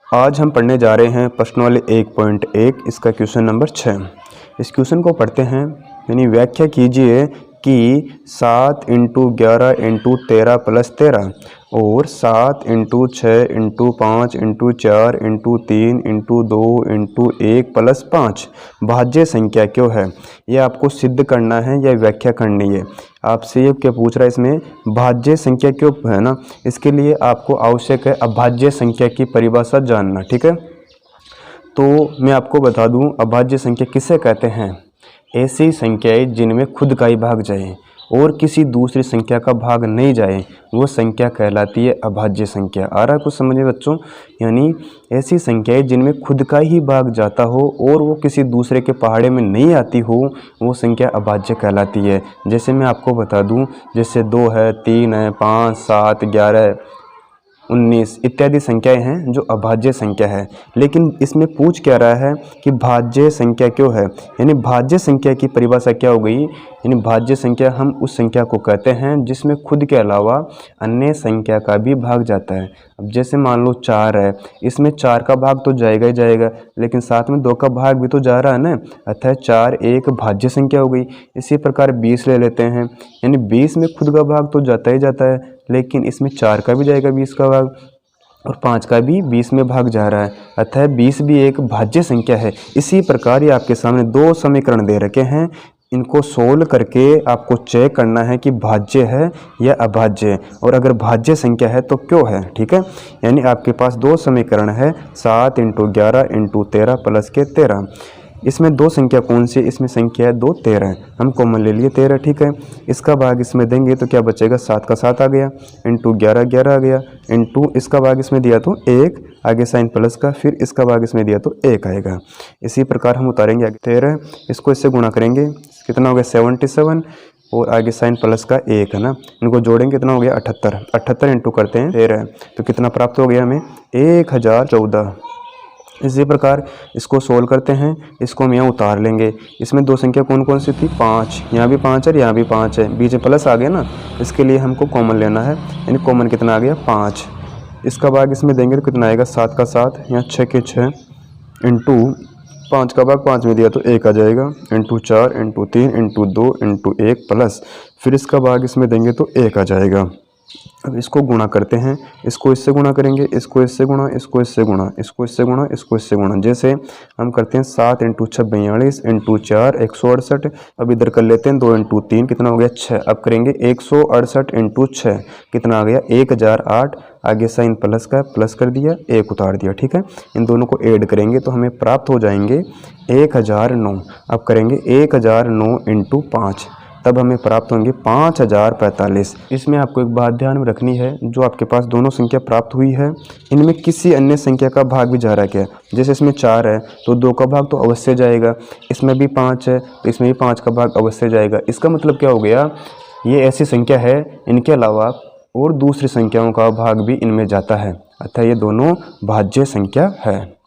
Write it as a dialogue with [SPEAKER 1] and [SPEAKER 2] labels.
[SPEAKER 1] आज हम पढ़ने जा रहे हैं प्रश्नावली 1.1 इसका क्वेश्चन नंबर 6। इस क्वेश्चन को पढ़ते हैं, यानी व्याख्या कीजिए कि 7 × 11 × 13 + 13 और 7 × 6 × 5 × 4 × 3 × 2 × 1 + 5 भाज्य संख्या क्यों है। यह आपको सिद्ध करना है या व्याख्या करनी है। आपसे ये क्या पूछ रहा है, इसमें भाज्य संख्या क्यों है ना, इसके लिए आपको आवश्यक है अभाज्य संख्या की परिभाषा जानना। ठीक है, तो मैं आपको बता दूं अभाज्य संख्या किसे कहते हैं। ऐसी संख्याएं जिनमें खुद का ही भाग जाए और किसी दूसरी संख्या का भाग नहीं जाए, वो संख्या कहलाती है अभाज्य संख्या। आ रहा है कुछ समझ में बच्चों, यानी ऐसी संख्याएं जिनमें खुद का ही भाग जाता हो और वो किसी दूसरे के पहाड़े में नहीं आती हो, वो संख्या अभाज्य कहलाती है। जैसे मैं आपको बता दूं, जैसे 2 है, 3 है, 5, 7, 11, 19 इत्यादि संख्याएं हैं जो अभाज्य संख्या है। लेकिन इसमें पूछ क्या रहा है कि भाज्य संख्या क्यों है, यानी भाज्य संख्या की परिभाषा क्या हो गई। यानी भाज्य संख्या हम उस संख्या को कहते हैं जिसमें खुद के अलावा अन्य संख्या का भी भाग जाता है। अब जैसे मान लो 4 है, इसमें 4 का भाग तो जाएगा ही जाएगा, लेकिन साथ में 2 का भाग भी तो जा रहा है ना, अतः 4 एक भाज्य संख्या हो गई। इसी प्रकार 20 ले लेते हैं, यानी 20 में खुद का भाग तो जाता ही जाता है, लेकिन इसमें 4 का भी जाएगा 20 का भाग और 5 का भी 20 में भाग जा रहा है, अतः 20 भी एक भाज्य संख्या है। इसी प्रकार ये आपके सामने 2 समीकरण दे रखे हैं, इनको सोल्व करके आपको चेक करना है कि भाज्य है या अभाज्य है, और अगर भाज्य संख्या है तो क्यों है। ठीक है, यानी आपके पास 2 समीकरण है, 7 × 11 × 13 + के 13। इसमें 2 संख्या कौन सी है, इसमें संख्या है 2, 13 है, हम कॉमन ले लिए 13। ठीक है, इसका भाग इसमें देंगे तो क्या बचेगा, 7 का 7 आ गया, इंटू 11 11 आ गया, इंटू इसका भाग इसमें दिया तो 1, आगे साइन प्लस का, फिर इसका भाग इसमें दिया तो 1 आएगा। इसी प्रकार हम उतारेंगे आगे 13, इसको इससे गुणा करेंगे, कितना हो गया 77, और आगे साइन प्लस का 1 है ना, इनको जोड़ेंगे कितना हो गया 78, 78 इंटू करते हैं 13 तो कितना प्राप्त हो गया हमें 1014। इसी प्रकार इसको सोल्व करते हैं, इसको हम यहाँ उतार लेंगे। इसमें 2 संख्या कौन कौन सी थी, 5, यहाँ भी 5 है, यहाँ भी 5 है, बीच में प्लस आ गया ना, इसके लिए हमको कॉमन लेना है, यानी कॉमन कितना आ गया 5। इसका भाग इसमें देंगे तो कितना आएगा 7 का 7, यहाँ 6 के 6, इंटू 5 का भाग 5 में दिया तो 1 आ जाएगा, into 4 into 3 into 2 into 1 plus, फिर इसका भाग इसमें देंगे तो 1 आ जाएगा। अब इसको गुणा करते हैं, इसको इससे गुणा करेंगे, इसको इससे गुणा, इसको इससे गुणा, इसको इससे गुणा, इसको इससे गुणा, जैसे हम करते हैं 7 × 6 42 इंटू 4 168। अब इधर कर लेते हैं 2 × 3 कितना हो गया 6। अब करेंगे 168 इंटू 6 कितना आ गया 1008, आगे साइन प्लस का प्लस कर दिया, 1 उतार दिया। ठीक है, इन दोनों को ऐड करेंगे तो हमें प्राप्त हो जाएंगे 1009। अब करेंगे 1009 इंटू 5, तब हमें प्राप्त होंगे 5045। इसमें आपको एक बात ध्यान में रखनी है, जो आपके पास दोनों संख्या प्राप्त हुई है, इनमें किसी अन्य संख्या का भाग भी जा रहा है क्या। जैसे इसमें 4 है तो 2 का भाग तो अवश्य जाएगा, इसमें भी 5 है तो इसमें भी 5 का भाग अवश्य जाएगा। इसका मतलब क्या हो गया, ये ऐसी संख्या है इनके अलावा और दूसरी संख्याओं का भाग भी इनमें जाता है, अतः ये दोनों भाज्य संख्या है।